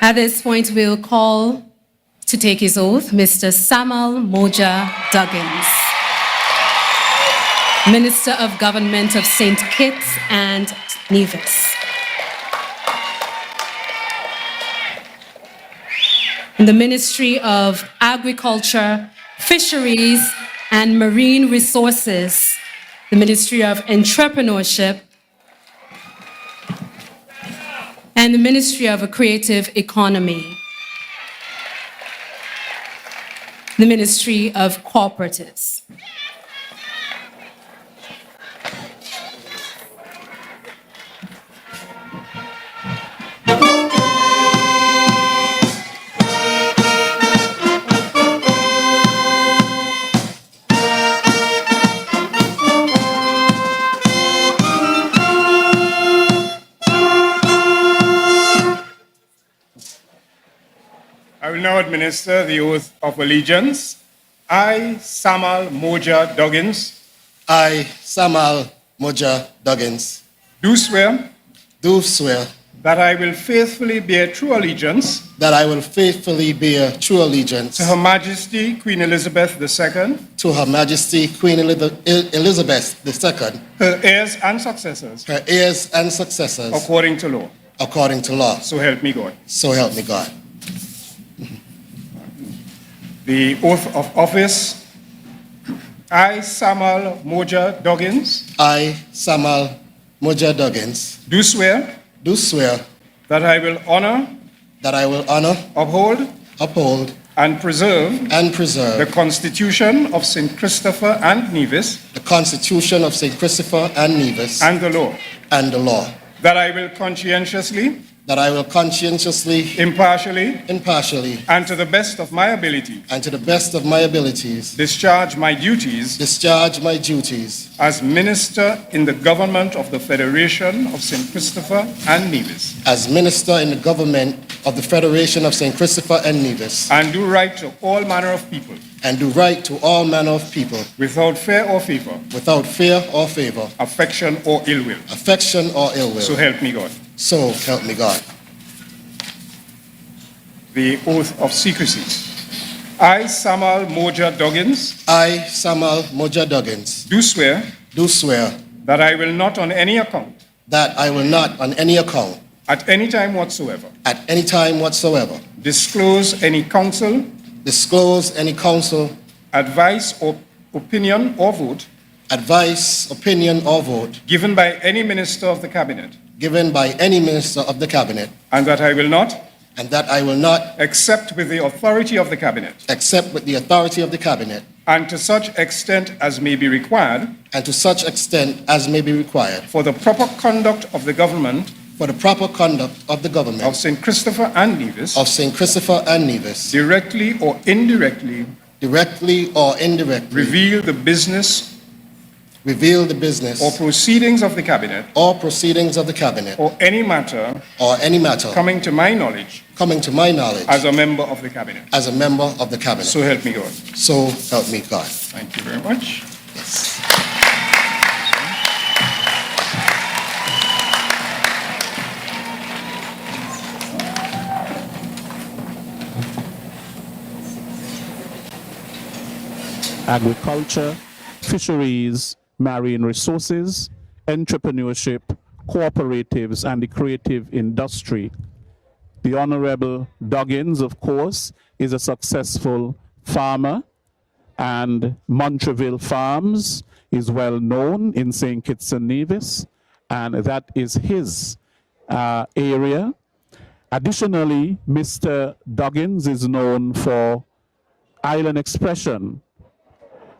At this point, we'll call to take his oath Mr. Samal Moja Duggins, Minister of Government of St. Kitts and Nevis. In the Ministry of Agriculture, Fisheries, and Marine Resources, the Ministry of Entrepreneurship, and the Ministry of a Creative Economy, the Ministry of Cooperatives. I will now administer the oath of allegiance. I, Samal Moja Duggins, I, Samal Moja Duggins, do swear that I will faithfully bear true allegiance I will faithfully bear true allegiance to Her Majesty Queen Elizabeth II, to Her Majesty Queen Elizabeth II, her heirs and successors, her heirs and successors, according to law. according to law. So help me God. So help me God. The oath of office. I, Samal Moja Duggins, I, Samal Moja Duggins, do swear that I will honor, uphold, and preserve the the Constitution of St. Christopher and Nevis Constitution of St. Christopher and Nevis and the law. That I will conscientiously, Impartially, and to the best of my ability, discharge my duties as Minister in the government of the Federation of St. Christopher and Nevis, as Minister in the government of the Federation of St. Christopher and Nevis, and do right to all manner of people, without fear or favor, affection or ill will. So help me God. So help me God. The oath of secrecy. I, Samal Moja Duggins, do swear that I will not on any account, at any time whatsoever, disclose any counsel, advice or opinion or vote given by any minister of the cabinet, and that I will not, except with the authority of the cabinet, and to such extent as may be required, for the proper conduct of the government of St. Christopher and Nevis, directly or indirectly, reveal the business or proceedings of the cabinet, or any matter coming to my knowledge as a member of the cabinet. So help me God. So help me God. Thank you very much. Yes. Agriculture, fisheries, marine resources, entrepreneurship, cooperatives, and the creative industry. The Honorable Duggins, of course, is a successful farmer, and Montreville Farms is well known in St. Kitts and Nevis, and that is his area. Additionally, Mr. Duggins is known for island expression.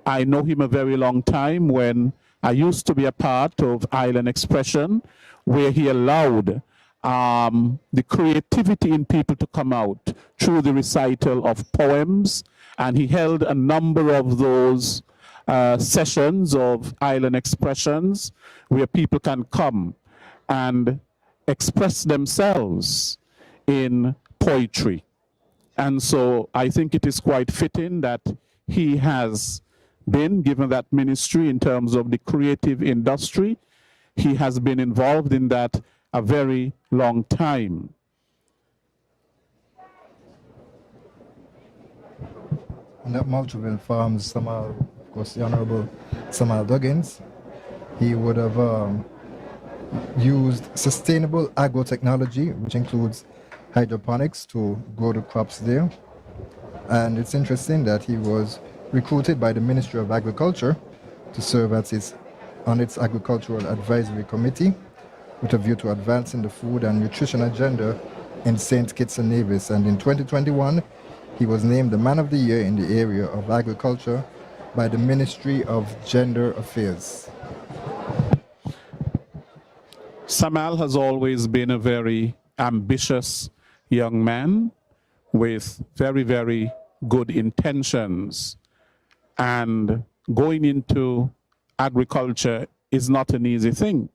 I know him a very long time when I used to be a part of Island Expression, where he allowed the creativity in people to come out through the recital of poems, and he held a number of those sessions of Island Expressions where people can come and express themselves in poetry. And so I think it is quite fitting that he has been given that ministry in terms of the creative industry. He has been involved in that a very long time. And at Maltraville Farms, Samal, of course, the Honorable Samal Duggins, he would have used sustainable agro-technology, which includes hydroponics, to grow the crops there. And it's interesting that he was recruited by the Ministry of Agriculture to serve as on its Agricultural Advisory Committee with a view to advancing the food and nutrition agenda in St. Kitts and Nevis. And in 2021, he was named the Man of the Year in the area of agriculture by the Ministry of Gender Affairs. Samal has always been a very ambitious young man with very, very good intentions. And going into agriculture is not an easy thing.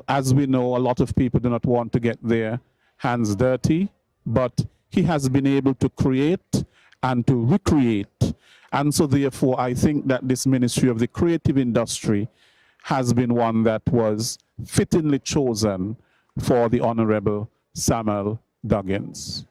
As we know, a lot of people do not want to get their hands dirty, but he has been able to create and to recreate. And so therefore, I think that this Ministry of the Creative Industry has been one that was fittingly chosen for the Honorable Samal Duggins.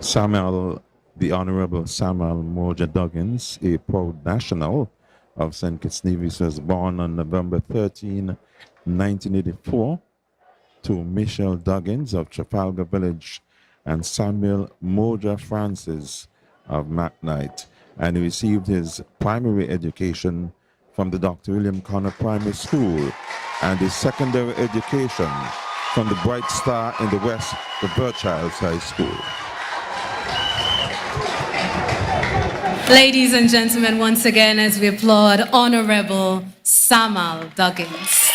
Samal, the Honorable Samal Moja Duggins, a proud national of St. Kitts Nevis, was born on November 13, 1984, to Michelle Duggins of Trafalgar Village and Samuel Moja Francis of McKnight. And he received his primary education from the Dr. William Connor Primary School and his secondary education from the Bright Star in the West, the Birchilds High School. Ladies and gentlemen, once again, as we applaud Honorable Samal Duggins.